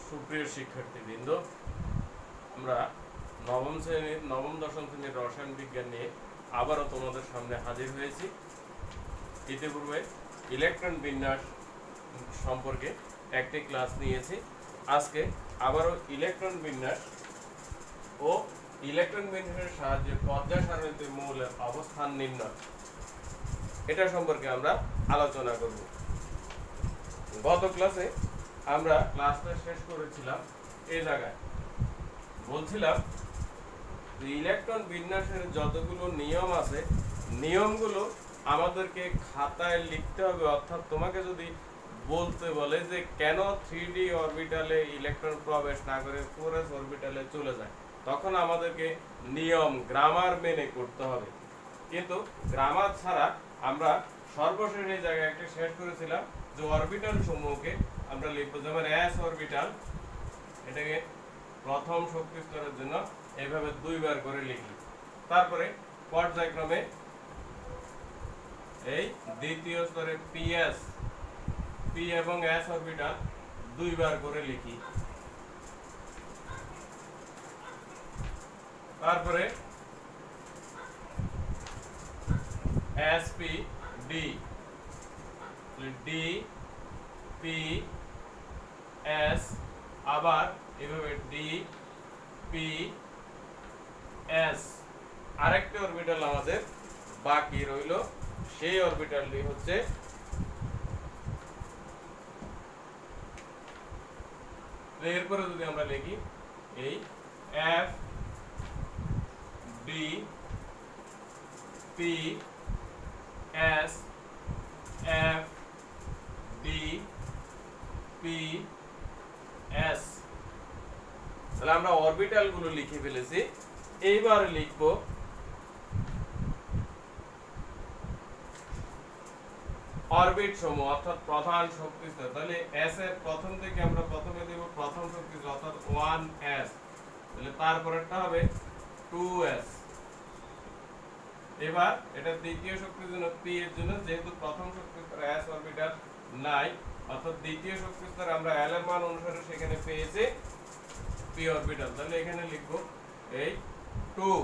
সুপ্রিয় শিক্ষার্থীবৃন্দ, আমরা নবম দশম শ্রেণীর রসায়ন বিজ্ঞান নিয়ে আবারও তোমাদের সামনে হাজির হয়েছি। ইতিপূর্বে ইলেকট্রন বিন্যাস সম্পর্কে একটি ক্লাস নিয়েছি। আজকে আবারও ইলেকট্রন বিন্যাস ও ইলেকট্রন বিন্যাসের সাহায্যে পর্যায় সারণীতে মৌলের অবস্থান নির্ণয় এটা সম্পর্কে আমরা আলোচনা করব। গত ক্লাসে আমরা ক্লাসটা শেষ করেছিলাম এই জায়গায়, বলছিলাম ইলেকট্রন বিন্যাসের যতগুলো নিয়ম আছে নিয়মগুলো আমাদেরকে খাতায় লিখতে হবে। অর্থাৎ তোমাকে যদি বলতে বলে যে কেন 3d অরবিটালে ইলেকট্রন প্রবেশ না করে 4s অরবিটালে চলে যায়, তখন আমাদেরকে নিয়ম গ্রামার মেনে করতে হবে। কিন্তু গ্রামার ছাড়া আমরা সর্বশেষ এই জায়গায় একটা শেষ করেছিলাম যে অরবিটাল সমূহকে আমরা লিখবো, যেমন s অরবিটাল, এটাকে প্রথম শক্তি স্তরের জন্য এইভাবে দুইবার করে লিখি। তারপরে পর্যায়ক্রমে এই দ্বিতীয় স্তরে ps p এবং s অরবিটাল দুইবার করে লিখি। তারপরে sp d d p s আবার এভাবে d p s আরেকটা অরবিটাল আমাদের বাকি রইল, সেই অরবিটালটি হচ্ছে এরপরে যদি আমরা লিখি এই f d p s f d p s, তাহলে আমরা অরবিটাল গুলো লিখে ফেলেছি। এইবার লিখব অরবিট সমূহ অর্থাৎ প্রধান শক্তি স্তর। তাহলে s এর প্রথম থেকে আমরা প্রথমে দেব প্রথম শক্তি অর্থাৎ 1s, তাহলে তারপরেরটা হবে 2s। এবার এটা দ্বিতীয় শক্তির জন্য p এর জন্য, যেহেতু প্রথম শক্তি স্তরে s অরবিটাল নাই, অর্থাৎ দ্বিতীয় শক্তি স্তরে আমরা l এর মান অনুসারে সেখানে পেয়েছি p অরবিটাল, তাহলে এখানে লিখব এই 2।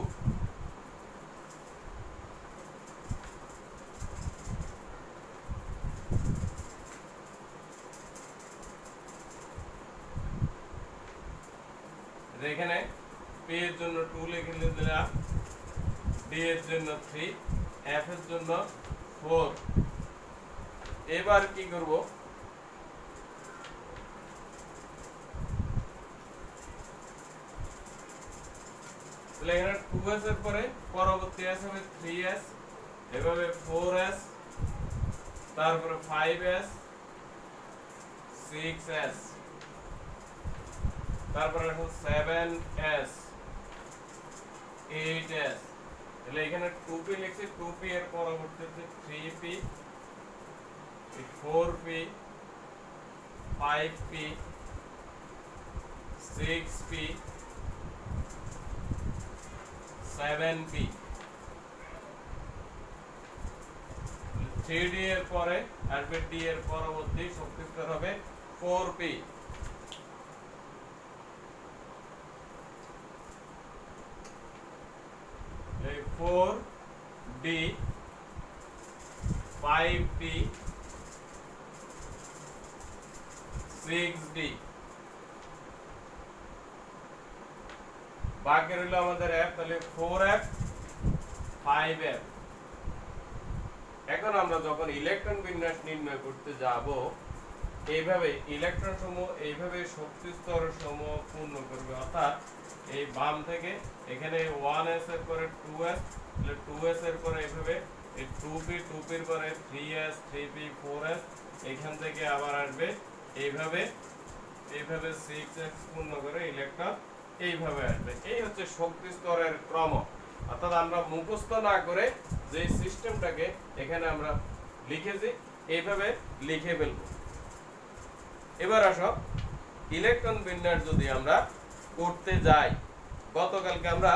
এখানে p এর জন্য 2 লিখে দিলাম, d এর জন্য 3, f এর জন্য 4। এবার কি করব, তাহলে এখানে 2s এর পরে পরবর্তী s হবে 3s, এভাবে 4s, তারপরে 5s, 6s, তারপরে 7s, 8s। তাহলে এখানে 2p লিখছি, 2p এর পরবর্তীতে 3p, 4p, 5p, 6p, 7p। 3d এর পরে আসবে d এর পরবর্তী শক্তি স্তর হবে 4p। এই 4d, 5d, 6d, বাকি রইল আমাদের f, তাহলে 4f, 5f। এখন আমরা যখন ইলেকট্রন বিন্যাস নির্ণয় করতে যাব, এইভাবে ইলেকট্রন সমূহ এইভাবে শক্তি স্তর সমূহ পূর্ণ করবে। অর্থাৎ এই বাম থেকে এখানে 1s এর পরে 2s, তাহলে 2s এর পরে এইভাবে এই 2p, 2p এর পরে 3s, 3p, 4s, এখান থেকে আবার আসবে এইভাবে 6s পূর্ণ করে ইলেকট্রন এইভাবে আসবে। এই হচ্ছে শক্তি স্তরের ক্রম। অর্থাৎ আমরা মুখস্থ না করে যে সিস্টেমটাকে এখানে আমরা লিখেছি এইভাবে লিখে ফেলব। এবার আসো ইলেকট্রন বিন্যাস যদি আমরা করতে যাই, গতকালকে আমরা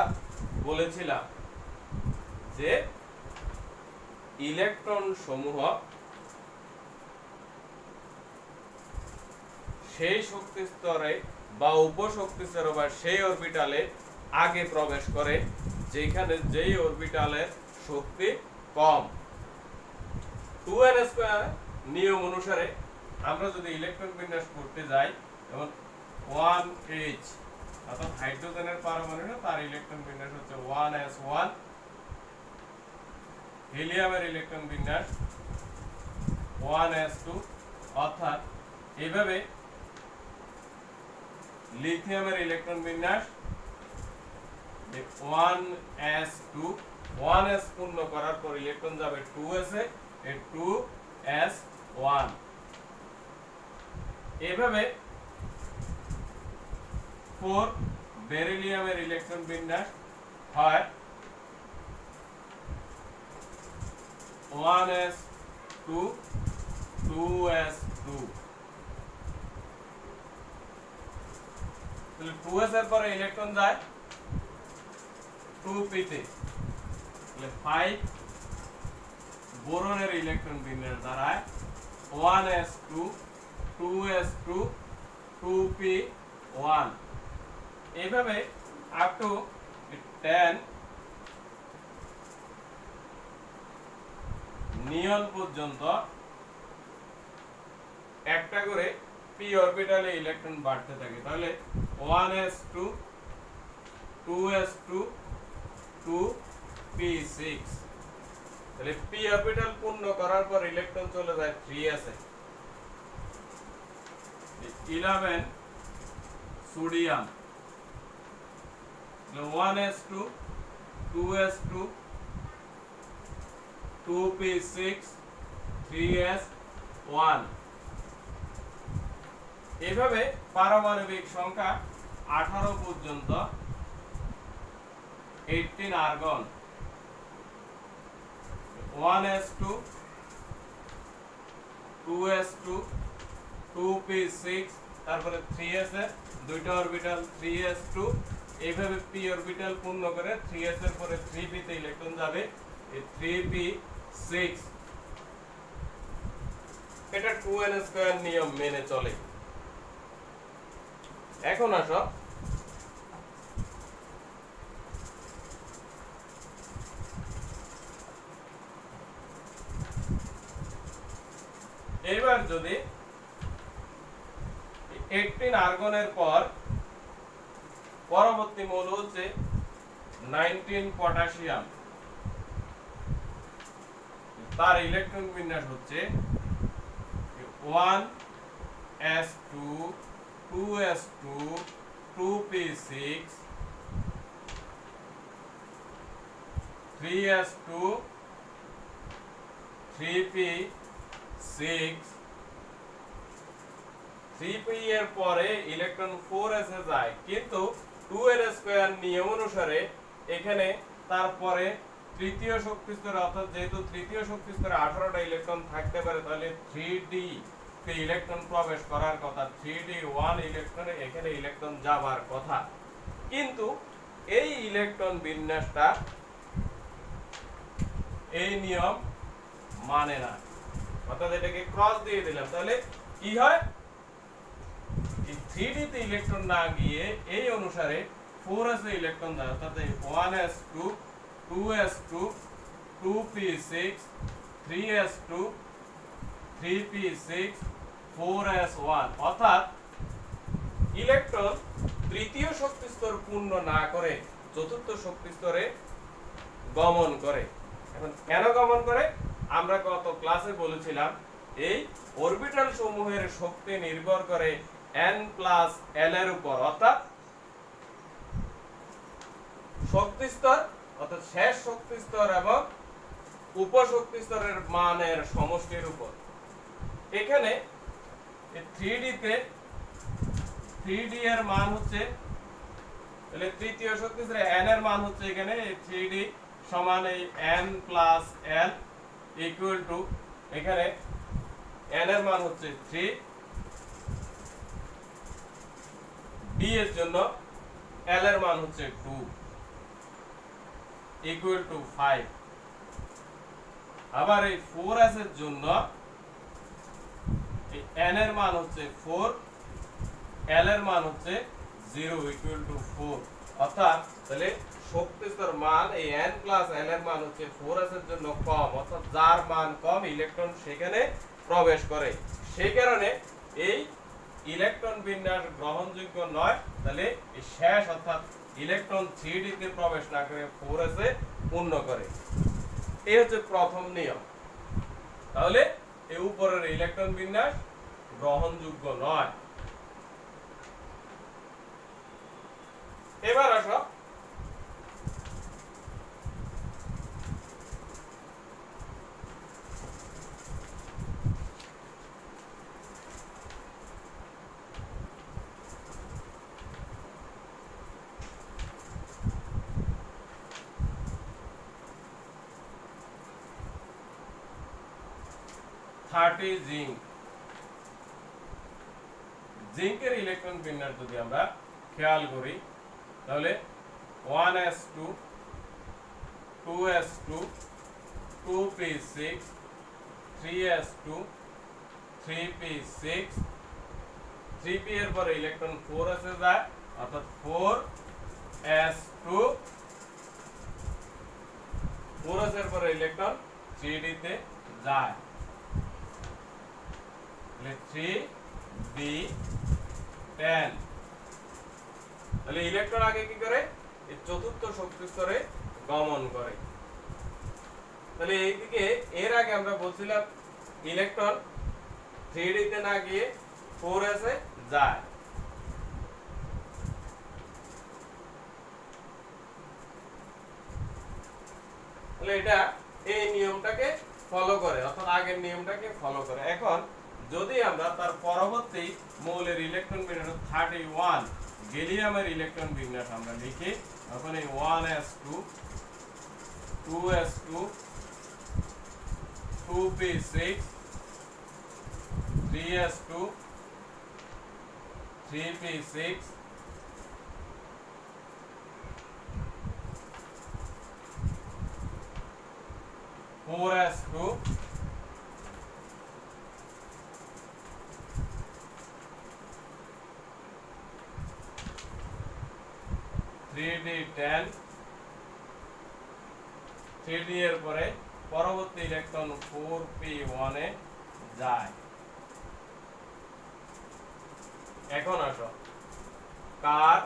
বলেছিলাম যে ইলেকট্রন সমূহ সেই শক্তি স্তরে বা উপশক্তিস্তর বা সেই অরবিটালে আগে প্রবেশ করে যেখানে যেই অরবিটালের শক্তি কম। 2n² নিয়ম অনুসারে আমরা যদি ইলেকট্রন বিন্যাস করতে যাই, যেমন 1h অর্থাৎ হাইড্রোজেনের পারমাণু, তার ইলেকট্রন বিন্যাস হচ্ছে 1s1, হিলিয়ামের ইলেকট্রন বিন্যাস 1s2, অর্থাৎ এইভাবে লিথিয়ামের ইলেকট্রন বিন্যাস 1s2, 1s পূর্ণ করার পর ইলেকট্রন যাবে 2s এ, 2s1। এভাবে 4 বেরিলিয়ামের ইলেকট্রন বিন্যাস হয় 1s2, 2s2। তাহলে 2s এর পরে ইলেকট্রন যায় 2p তে, তাহলে 5 বোরনের ইলেকট্রন বিন্যাস দাঁড়ায় 1s2, 2s2, 2p1। এইভাবে আপ টু 10 নিয়ন পর্যন্ত একটা করে p অরবিটালে ইলেকট্রন বাড়তে থাকে। তাহলে 1s2, 2s2, 2p6। তাহলে p অরবিটাল পূর্ণ করার পর ইলেকট্রন চলে যায় 3s এ। 11 sodium 1s2, 2s2, 2p6, 3s1। এভাবে পারমাণবিক সংখ্যা 18 পর্যন্ত 18 আর্গন 1s2, 2s2, 2p6, তারপরে 3s এর দুইটা অরবিটাল 3s2। এইভাবে p অরবিটাল পূর্ণ করে 3s এর পরে 3p তে ইলেকট্রন যাবে, এই 3p6। এটা 2n² নিয়ম মেনে চলে। এখন আসো এবার যদি 18 আর্গনের পর পরবর্তী মৌল হচ্ছে 19 পটাশিয়াম, তার ইলেকট্রন বিন্যাস হচ্ছে 1s2, 2s2, 2p6, 3s2, 3p6। 3p এর পরে ইলেকট্রন 4s এ যায়, কিন্তু 2n² নিয়ম অনুসারে এখানে তারপরে তৃতীয় শক্তি স্তরে, অর্থাৎ যেহেতু তৃতীয় শক্তি স্তরে 18টা ইলেকট্রন থাকতে পারে, তাহলে 3d তে ইলেকট্রন প্রবেশ করার কথা, 3d1 ইলেকট্রনে এখানে ইলেকট্রন যাবার কথা। কিন্তু এই ইলেকট্রন বিন্যাসটা এই নিয়ম মানে না, অর্থাৎ এটাকে ক্রস দিয়ে দিলাম। তাহলে কি হয়, 3d তে ইলেকট্রন না গিয়ে এই অনুসারে 4s এ ইলেকট্রন যায়, অর্থাৎ 1s2, 2s2, 2p6, 3s2, 3p6, 4s1। অর্থাৎ ইলেকট্রন তৃতীয় শক্তি স্তর পূর্ণ না করে চতুর্থ শক্তি স্তরে গমন করে। এখন কেন গমন করে আমরা গত ক্লাসে বলেছিলাম, এই অরবিটাল সমূহের শক্তি নির্ভর করে n+l এর উপর, অর্থাৎ শক্তি স্তর, অর্থাৎ শেষ শক্তি স্তর এবং উপশক্তি স্তরের মানের সমষ্টির উপর। এখানে 3d তে 3d এর মান হচ্ছে, তাহলে তৃতীয় শক্তি স্তরে n এর মান হচ্ছে এখানে 3d সমান এই n+l ইকুয়াল টু, এখানে n এর মান হচ্ছে 3, d এর জন্য l এর মান হচ্ছে 2 ইকুয়াল টু 5। আবার এই 4s এর জন্য এই n এর মান হচ্ছে 4, L এর মান হচ্ছে 0 ইকুয়াল টু 4, অর্থাৎ তাহলে শক্তি স্তর মান এই n প্লাস l এর মান হচ্ছে 4s এর জন্য কম, অর্থাৎ যার মান কম ইলেকট্রন সেখানে প্রবেশ করে, সেই কারণে এই ইলেকট্রন বিন্যাস গ্রহণযোগ্য নয়। তাহলে এই শেষ অর্থাৎ ইলেকট্রন 3d তে প্রবেশ না করে 4s এ পূর্ণ করে। এই হচ্ছে প্রথম নিয়ম। তাহলে এই উপরের ইলেকট্রন বিন্যাস গ্রহণযোগ্য নয়। এবার আসো জিঙ্ক। জিঙ্কের ইলেকট্রন বিন্যাস যদি আমরা খেয়াল করি তাহলে 1s2 2s2 2p6 3s2 3p6 3p এর পরে ইলেকট্রন 4s এ যায়, অর্থাৎ 4s2 4s এর পরে ইলেকট্রন 3d তে যায়, 3b10। তাহলে ইলেকট্রন আগে কি করে এই চতুর্থ শক্তি স্তরে গমন করে। তাহলে এইদিকে এর আগে আমরা বলছিলাম ইলেকট্রন 3d তে না গিয়ে 4s এ যায়। তাহলে এটা এই নিয়মটাকে ফলো করে, অর্থাৎ আগের নিয়মটাকে ফলো করে। এখন যদি আমরা তার পরবর্তী মৌলের ইলেকট্রন বিন্যাস 31 গ্যালিয়ামের ইলেকট্রন বিন্যাস আমরা লিখি, তখন এই 1s2 2s2 2p6 3s2 3p6 4s2 3d10 3d এর পরে পরবর্তী ইলেকট্রন 4p1 এ যায়। এখন আসো কার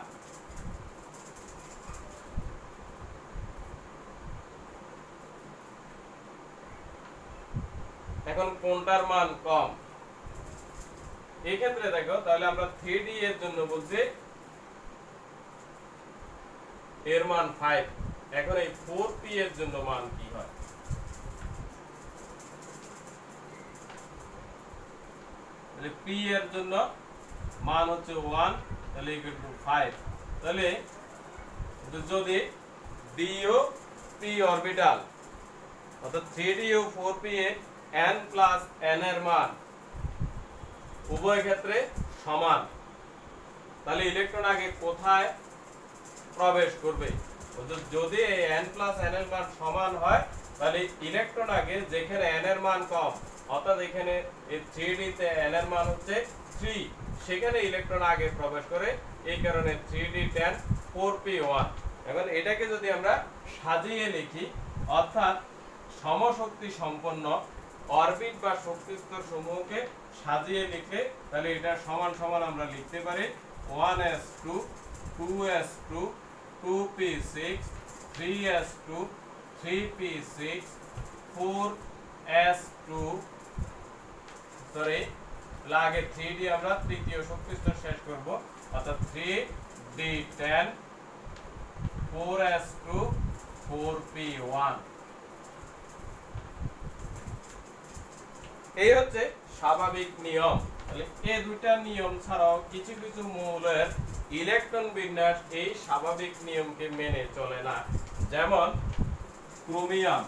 এখন কোনটার মান কম, এই ক্ষেত্রে দেখো তাহলে আমরা 3d এর জন্য বলছি এর মান 5। এখন এই 4p এর জন্য মান কি হয়, তাহলে p এর জন্য মান হচ্ছে 1, তাহলে ইকুয়াল টু 5। তাহলে যদি d ও p অরবিটাল অর্থাৎ 3d ও 4p এ n প্লাস n এর মান উভয় ক্ষেত্রে সমান, তাহলে ইলেকট্রন আগে কোথায় প্রবেশ করবে? যদি এই n প্লাস n এর মান সমান হয় তাহলে ইলেকট্রন আগে যেখানে n এর মান কম, অর্থাৎ এখানে এই 3d তে n এর মান হচ্ছে 3, সেখানে ইলেকট্রন আগে প্রবেশ করে, এই কারণে 3d10 4p1। এখন এটাকে যদি আমরা সাজিয়ে লিখি, অর্থাৎ সমশক্তি সম্পন্ন অরবিট বা শক্তি স্তর সমূহকে সাজিয়ে লিখলে তাহলে এটা সমান সমান আমরা লিখতে পারি 1s2 2s2 2p6 3s2 3p6 4s2 sorry লাগে 3d আমরা তৃতীয় শক্তি স্তর শেষ করব, অর্থাৎ 3d10 4s2 4p1। এই হচ্ছে স্বাভাবিক নিয়ম। তাহলে এই দুইটা নিয়ম ছাড়াও কিছু কিছু মৌলের ইলেকট্রন বিন্যাস এই স্বাভাবিক নিয়মকে মেনে চলে না, যেমন ক্রোমিয়াম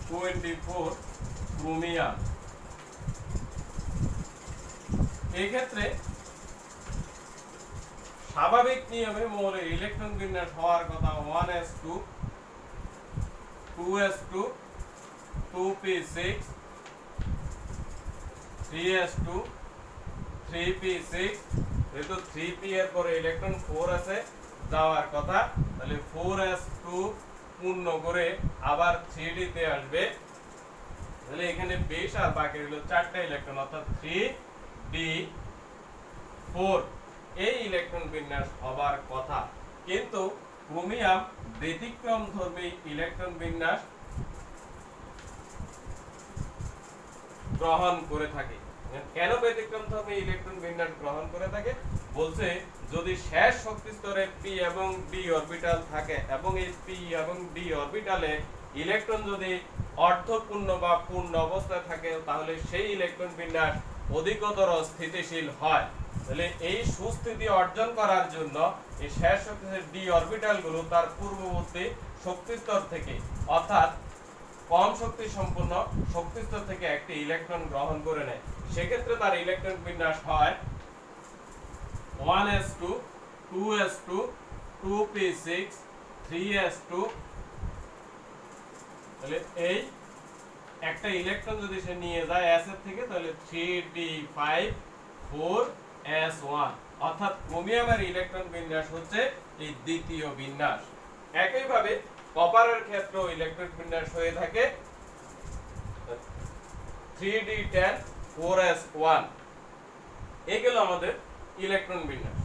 24 ক্রোমিয়াম। এই ক্ষেত্রে স্বাভাবিক নিয়মে মৌলের ইলেকট্রন বিন্যাস হওয়ার কথা 1s2 2s2 2p6 3s2 3p6 যেহেতু 3p এর পরে ইলেকট্রন 4 আছে যাওয়ার কথা, তাহলে 4s2 পূর্ণ করে আবার 3d তে আসবে, তাহলে এখানে বেশ আর বাকি রইল 4টা ইলেকট্রন, অর্থাৎ 3d4 এই ইলেকট্রন বিন্যাস হবার কথা। কিন্তু ক্রোমিয়াম ব্যতিক্রমধর্মী ইলেকট্রন বিন্যাস গ্রহণ করে থাকে। কেন ব্যতিক্রমধর্মী ইলেকট্রন বিন্যাস গ্রহণ করে থাকে? বলছে যদি শেষ শক্তি স্তরে p এবং d অরবিটাল থাকে এবং এই p এবং d অরবিটালে ইলেকট্রন যদি অর্ধপূর্ণ বা পূর্ণ অবস্থায় থাকে, তাহলে সেই ইলেকট্রন বিন্যাস অধিকতর স্থিতিশীল হয়। তাহলে এই সুস্থিতি অর্জন করার জন্য এই শেষ শক্তি d অরবিটালগুলো তার পূর্ববর্তী শক্তি স্তর থেকে, অর্থাৎ কম শক্তি সম্পন্ন শক্তি স্তর থেকে একটি ইলেকট্রন গ্রহণ করে নেয়। সেক্ষেত্রে তার ইলেকট্রন বিন্যাস হয় 1s2 2s2 2p6 3s2। তাহলে এই একটা ইলেকট্রন যদি সে নিয়ে যায় s এর থেকে, তাহলে 3d5 4s1, অর্থাৎ ক্রোমিয়ামের ইলেকট্রন বিন্যাস হচ্ছে এই দ্বিতীয় বিন্যাস। একইভাবে কপারের ক্ষেত্রেও ইলেকট্রন বিন্যাস হয়ে থাকে 3d10 4s1। এই গেল আমাদের ইলেকট্রন বিন্যাস।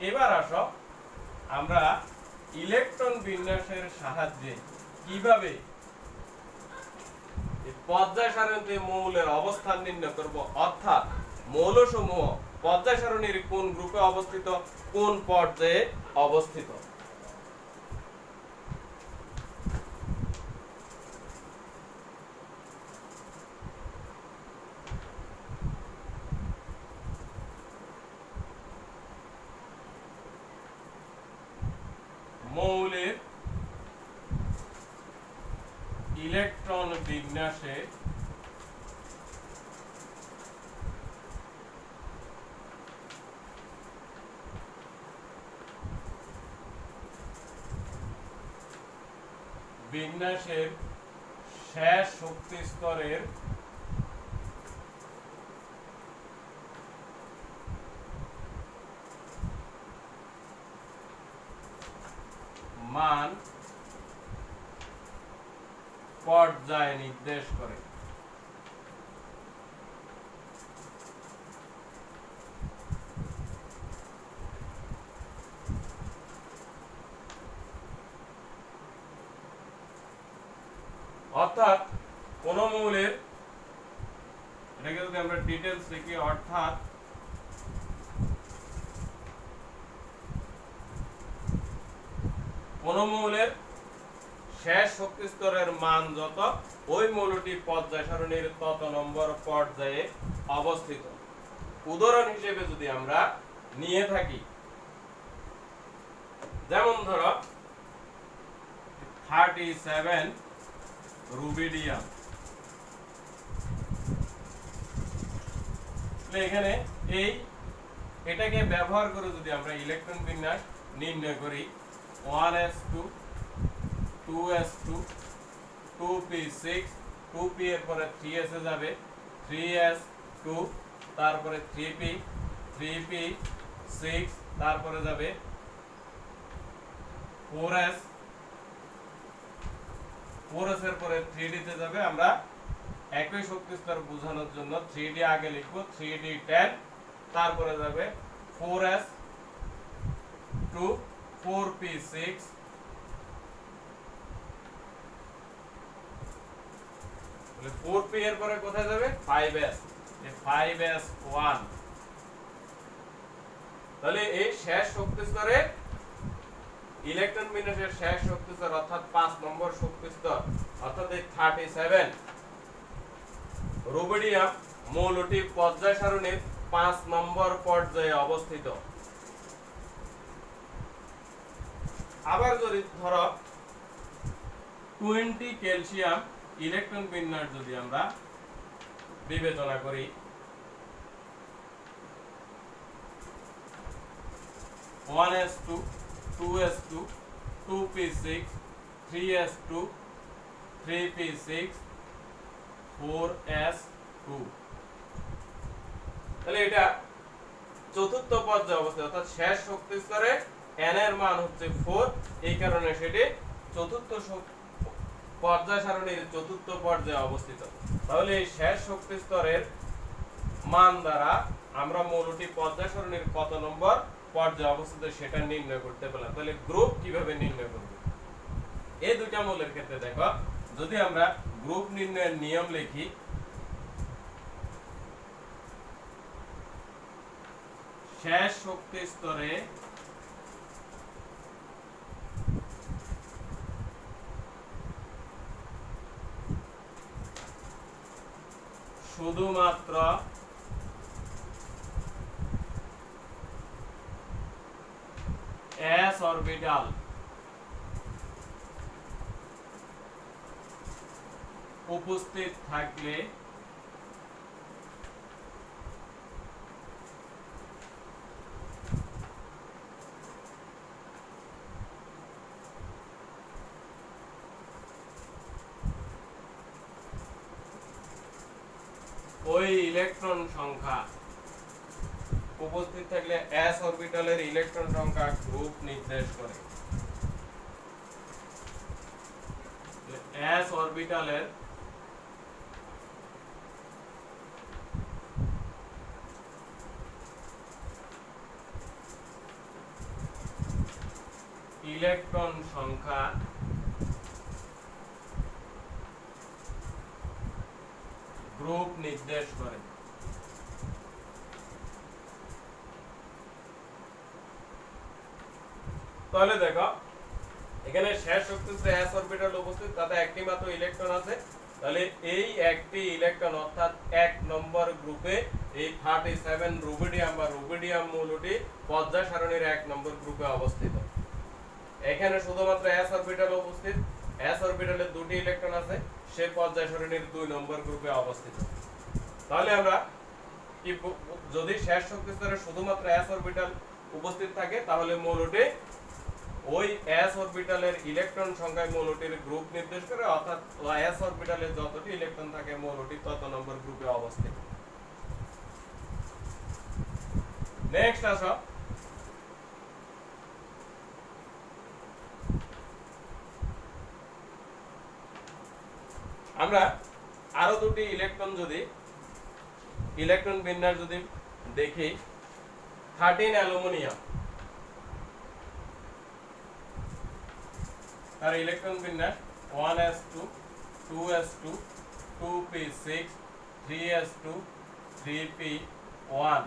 এবার আসো আমরা ইলেকট্রন বিন্যাসের সাহায্যে কিভাবে পর্যায় সারণীতে মৌলের অবস্থান নির্ণয় করব, অর্থাৎ মৌলসমূহ পর্যায় সারণীর কোন গ্রুপে অবস্থিত, কোন পর্যায়ে অবস্থিত। মৌলের ইলেকট্রন বিন্যাসে বিন্যাসের শেষ শক্তি স্তরের মান পর্যায় নির্দেশ করে। অর্থাৎ কোন মৌলের, এটাকে যদি আমরা ডিটেইলস লিখি, অর্থাৎ কোন মৌলের শেষ শক্তি স্তরের মান যত, ওই মৌলটি পর্যায় সারণীর তত নম্বর পর্যায়ে অবস্থিত। উদাহরণ হিসেবে যদি আমরা নিয়ে থাকি, যেমন ধরো 37 রুবিডিয়াম, এখানে এটাকে ব্যবহার করে যদি আমরা ইলেকট্রন বিন্যাস নির্ণয় করি, 1s2 2s2 2p6 2p এর পরে 3s এ যাবে, 3s2 তারপরে 3p 3p6 তারপরে যাবে 4s 4s এর পরে 3d তে যাবে। আমরা একই শক্তি স্তর বোঝানোর জন্য 3d আগে লিখব, 3d10 তারপরে যাবে 4s2 4p6 4p এর পরে কোথায় যাবে, 5s 5s1। তাহলে এই শেষ শক্তি স্তরে ইলেকট্রন বিন্যাসের শেষ শক্তি স্তর, অর্থাৎ 5 নম্বর শক্তি স্তর, অর্থাৎ এই 37 রুবিডিয়াম মৌলটি পর্যায় সারণীর 5 নম্বর পর্যায়ে অবস্থিত। আবার যদি ধরো 20 ক্যালসিয়াম ইলেকট্রন বিন্যাস যদি আমরা বিবেচনা করি, 1s2 2s2 2p6 3s2 3p6 4s2, তাহলে এটা চতুর্থ পর্যায়ে অবস্থিত, অর্থাৎ শেষ শক্তি স্তরে n এর মান হচ্ছে 4, এই কারণে সেটি চতুর্থ পর্যায় সারণীর চতুর্থ পর্যায়ে অবস্থিত। তাহলে এই শেষ শক্তি স্তরের মান দ্বারা আমরা মৌলটি পর্যায় সারণীর কত নম্বর পর্যায়ে অবস্থিত সেটা নির্ণয় করতে পারলাম। তাহলে গ্রুপ কিভাবে নির্ণয় করব? এই দুইটা মৌলের ক্ষেত্রে দেখো, যদি আমরা গ্রুপ নির্ণয়ের নিয়ম লিখি, শেষ শক্তি স্তরে শুধুমাত্র s অরবিটাল উপস্থিত থাকলে ওই ইলেকট্রন সংখ্যা উপস্থিত থাকলে s অরবিটালের ইলেকট্রন সংখ্যা গ্রুপ নির্দেশ করে। s অরবিটালের ইলেকট্রন সংখ্যা গ্রুপ নির্দেশ করে। তাহলে দেখো, এখানে শেষ শক্তি স্তরে s অরবিটাল উপস্থিত, তাতে একটি মাত্র ইলেকট্রন আছে। তাহলে এই একটি ইলেকট্রন অর্থাৎ 1 নম্বর গ্রুপে এই 37 রুবিডিয়াম বা রুবিডিয়াম মৌলটি পর্যায় সারণীর 1 নম্বর গ্রুপে অবস্থিত। এখানে শুধুমাত্র s অরবিটাল উপস্থিত, s অরবিটালের দুটি ইলেকট্রন আছে, সে পর্যায় সারণীর 2 নম্বর গ্রুপে অবস্থিত। তাহলে আমরা কি, যদি শেষ শক্তি স্তরে শুধুমাত্র s অরবিটাল উপস্থিত থাকে তাহলে মৌলটি ওই s অরবিটালের ইলেকট্রন সংখ্যায় মৌলটির গ্রুপ নির্দেশ করে, অর্থাৎ s অরবিটালের যতটি ইলেকট্রন থাকে মৌলটি তত নম্বর গ্রুপে অবস্থিত। নেক্সট আসো, আমরা আরো দুটি ইলেকট্রন বিন্যাস যদি দেখি, 13 অ্যালুমিনিয়াম, তার ইলেকট্রন বিন্যাস 1s2 2s2 2p6 3s2 3p1।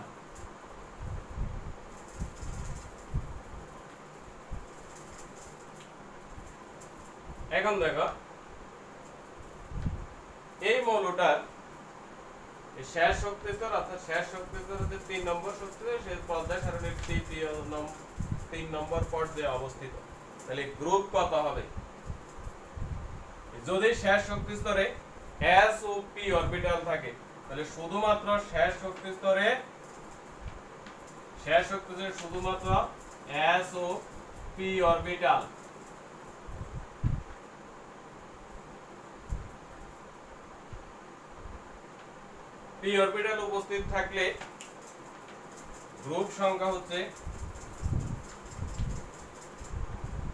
এখন দেখো, এই মৌলটার শেষ শক্তি স্তর, অর্থাৎ শেষ শক্তি স্তর হচ্ছে 3 নম্বর শক্তি স্তর, সে পর্যায় সারণীর 3 নম্বর পর্যায়ে অবস্থিত। তাহলে গ্রুপ কত হবে? যদি শেষ শক্তি স্তরে s ও p অরবিটাল থাকে তাহলে শুধুমাত্র শেষ শক্তি স্তরে শুধুমাত্র s ও p অরবিটাল উপস্থিত থাকলে গ্রুপ সংখ্যা হচ্ছে,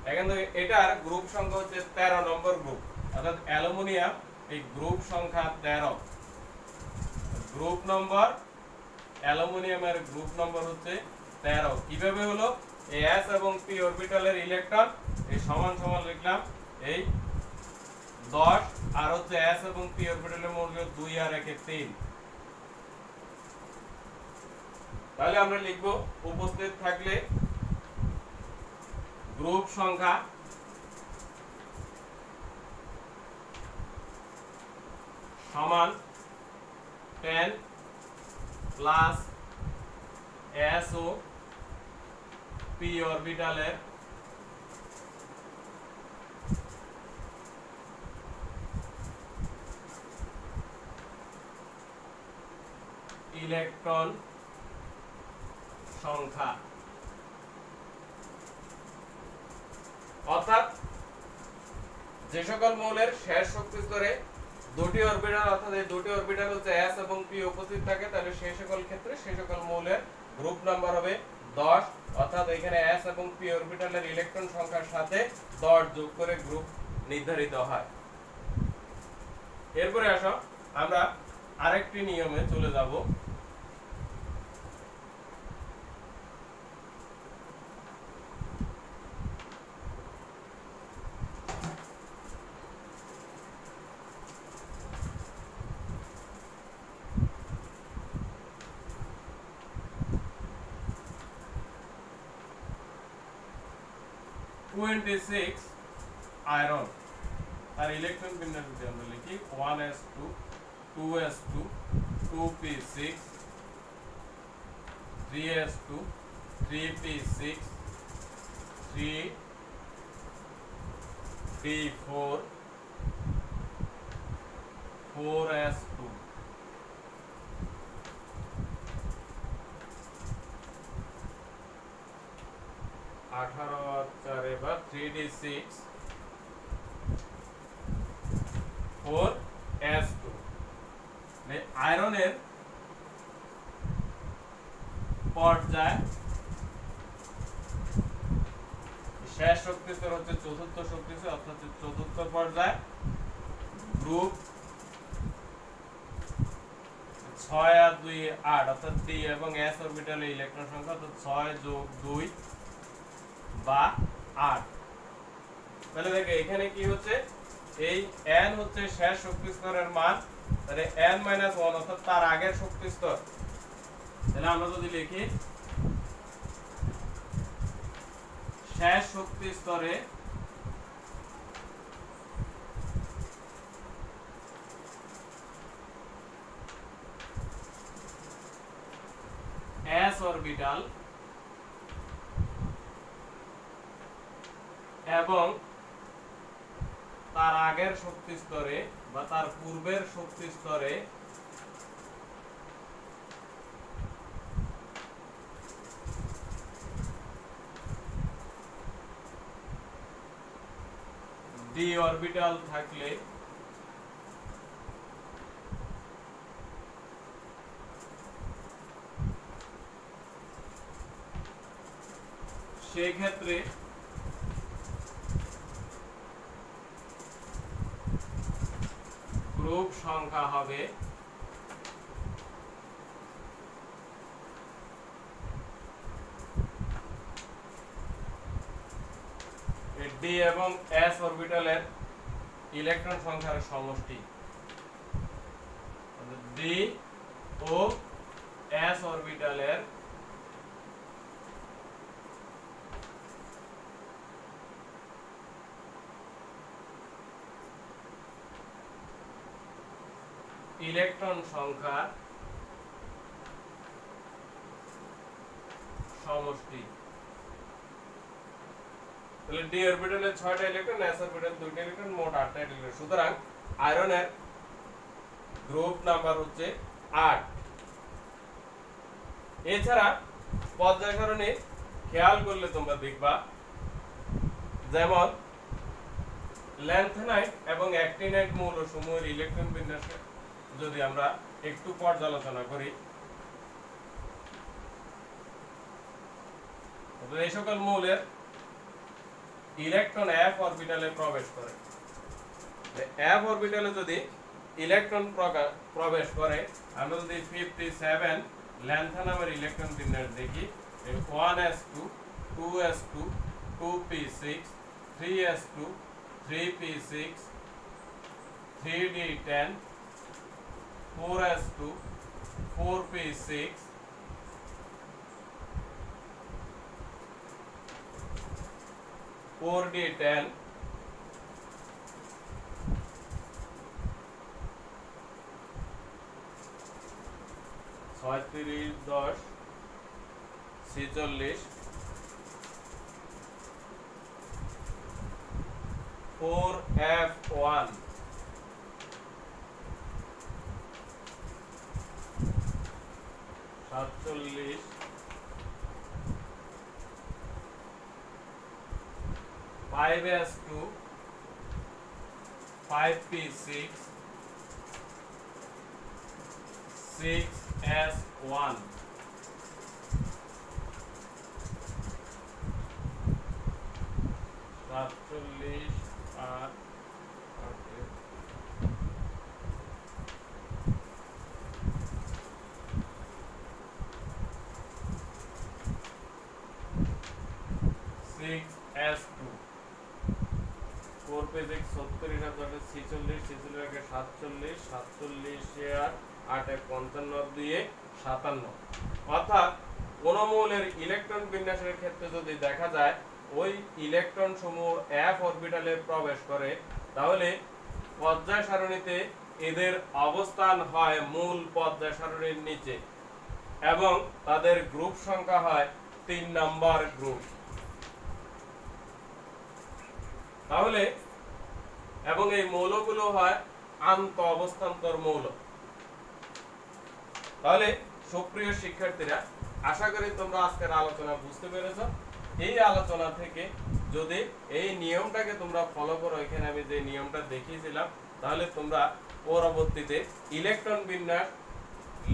এখান থেকে এটার গ্রুপ সংখ্যা হচ্ছে 13 নম্বর গ্রুপ, অর্থাৎ অ্যালুমিনিয়াম এই গ্রুপ সংখ্যা 13। গ্রুপ নম্বর, অ্যালুমিনিয়ামের গ্রুপ নম্বর হচ্ছে 13। কিভাবে হলো? এই s এবং p অরবিটালের ইলেকট্রন এই সমান সমান লিখলাম, এই 10 আর হচ্ছে s এবং p অরবিটালের মৌল 2 আর 1 3। তাহলে আমরা লিখব উপস্থিত থাকলে গ্রুপ সংখ্যা সমান 10 প্লাস s ও p অরবিটালের ইলেকট্রন সংখ্যা, অর্থাৎ যে সকল মৌলের শেষ শক্তি স্তরে দুটি অরবিটাল, অর্থাৎ এই দুটি অরবিটাল হচ্ছে s এবং p উপস্থিত থাকে, তাহলে সেই সকল ক্ষেত্রে সেই সকল মৌলের গ্রুপ নাম্বার হবে 10, অর্থাৎ এখানে s এবং p অরবিটালের ইলেকট্রন সংখ্যার সাথে 10 যোগ করে গ্রুপ নির্ধারিত হয়। এরপরে আসো আমরা আরেকটি নিয়মে চলে যাব। আয়রন, তার ইলেকট্রন বিন্যাস যদি আমরা লিখি 1s2 2s2 2p6 3s2 3p6 3d4 4s2। 18 4 বা 3d6 4s2। আয়রনের পর্যায় শেষ শক্তি স্তর হচ্ছে চতুর্থ শক্তি স্তর, অর্থাৎ চতুর্থ পর্যায়। গ্রুপ 6 আর 2 8, অর্থাৎ d এবং s অরবিটালে ইলেকট্রন সংখ্যা অর্থাৎ 6 যোগ 2 বা 8। তাহলে দেখো এখানে কি হচ্ছে, এই n হচ্ছে শেষ শক্তি স্তরের মান, তাহলে n-1 অর্থাৎ তার আগের শক্তি স্তর। তাহলে আমরা যদি লিখি শেষ শক্তি স্তরে s অরবিটাল এবং তার আগের শক্তি স্তরে বা তার পূর্বের শক্তি স্তরে d অরবিটাল থাকলে সেই ক্ষেত্রে গ্রুপ সংখ্যা হবে d এবং s অরবিটালের ইলেকট্রন সংখ্যার সমষ্টি। d ও s অরবিটালের ইলেকট্রন সংখ্যার সমষ্টি। তাহলে d অরবিটালে 6টা ইলেকট্রন, s অরবিটালে 2টা ইলেকট্রন, মোট 8টা ইলেকট্রন। সুতরাং আয়রনের গ্রুপ নাম্বার হচ্ছে 8। এছাড়া পর্যায় সারণী খেয়াল করলে তোমরা দেখবা, যেমন ল্যান্থেনাইট এবং অ্যাক্টিনাইট মৌলসমূহের ইলেকট্রন বিন্যাসে যদি আমরা একটু পর্যালোচনা করি, এই সকল মৌলের ইলেকট্রন f অরবিটালে প্রবেশ করে। f অরবিটালে যদি ইলেকট্রন প্রবেশ করে, আমরা যদি 57 ল্যান্থানামের ইলেকট্রন বিন্যাস দেখি, 1s2 2s2 2p6 3s2 3p6 3d10 4s2 4p6 4d10 36 10 46 4f1 47 5s2 5p6 6s1 4p6s2 4p6 36 আর 10 46 46 আগে 47 47 আর 8 55 2 57 অর্থাৎ কোন মৌলের ইলেকট্রন বিন্যাসের ক্ষেত্রে যদি দেখা যায় ওই ইলেকট্রন সমূহ f অরবিটালে প্রবেশ করে তাহলে পর্যায় সারণীতে এদের অবস্থান হয় মূল পর্যায় সারণীর নিচে এবং তাদের গ্রুপ সংখ্যা হয় 3 নাম্বার গ্রুপ। তাহলে এবং এই মৌলগুলো হয় আন্ত অবস্থান্তর মৌল। তাহলে সুপ্রিয় শিক্ষার্থীরা, আশা করি তোমরা আজকের আলোচনা বুঝতে পেরেছো। এই আলোচনা থেকে যদি এই নিয়মটাকে তোমরা ফলো করো, এখানে আমি যে নিয়মটা দেখিয়েছিলাম, তাহলে তোমরা পরবর্তীতে ইলেকট্রন বিন্যাস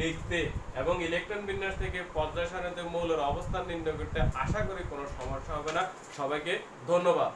লিখতে এবং ইলেকট্রন বিন্যাস থেকে পর্যায় সারণীতে মৌলের অবস্থান নির্ণয় করতে আশা করি কোনো সমস্যা হবে না। সবাইকে ধন্যবাদ।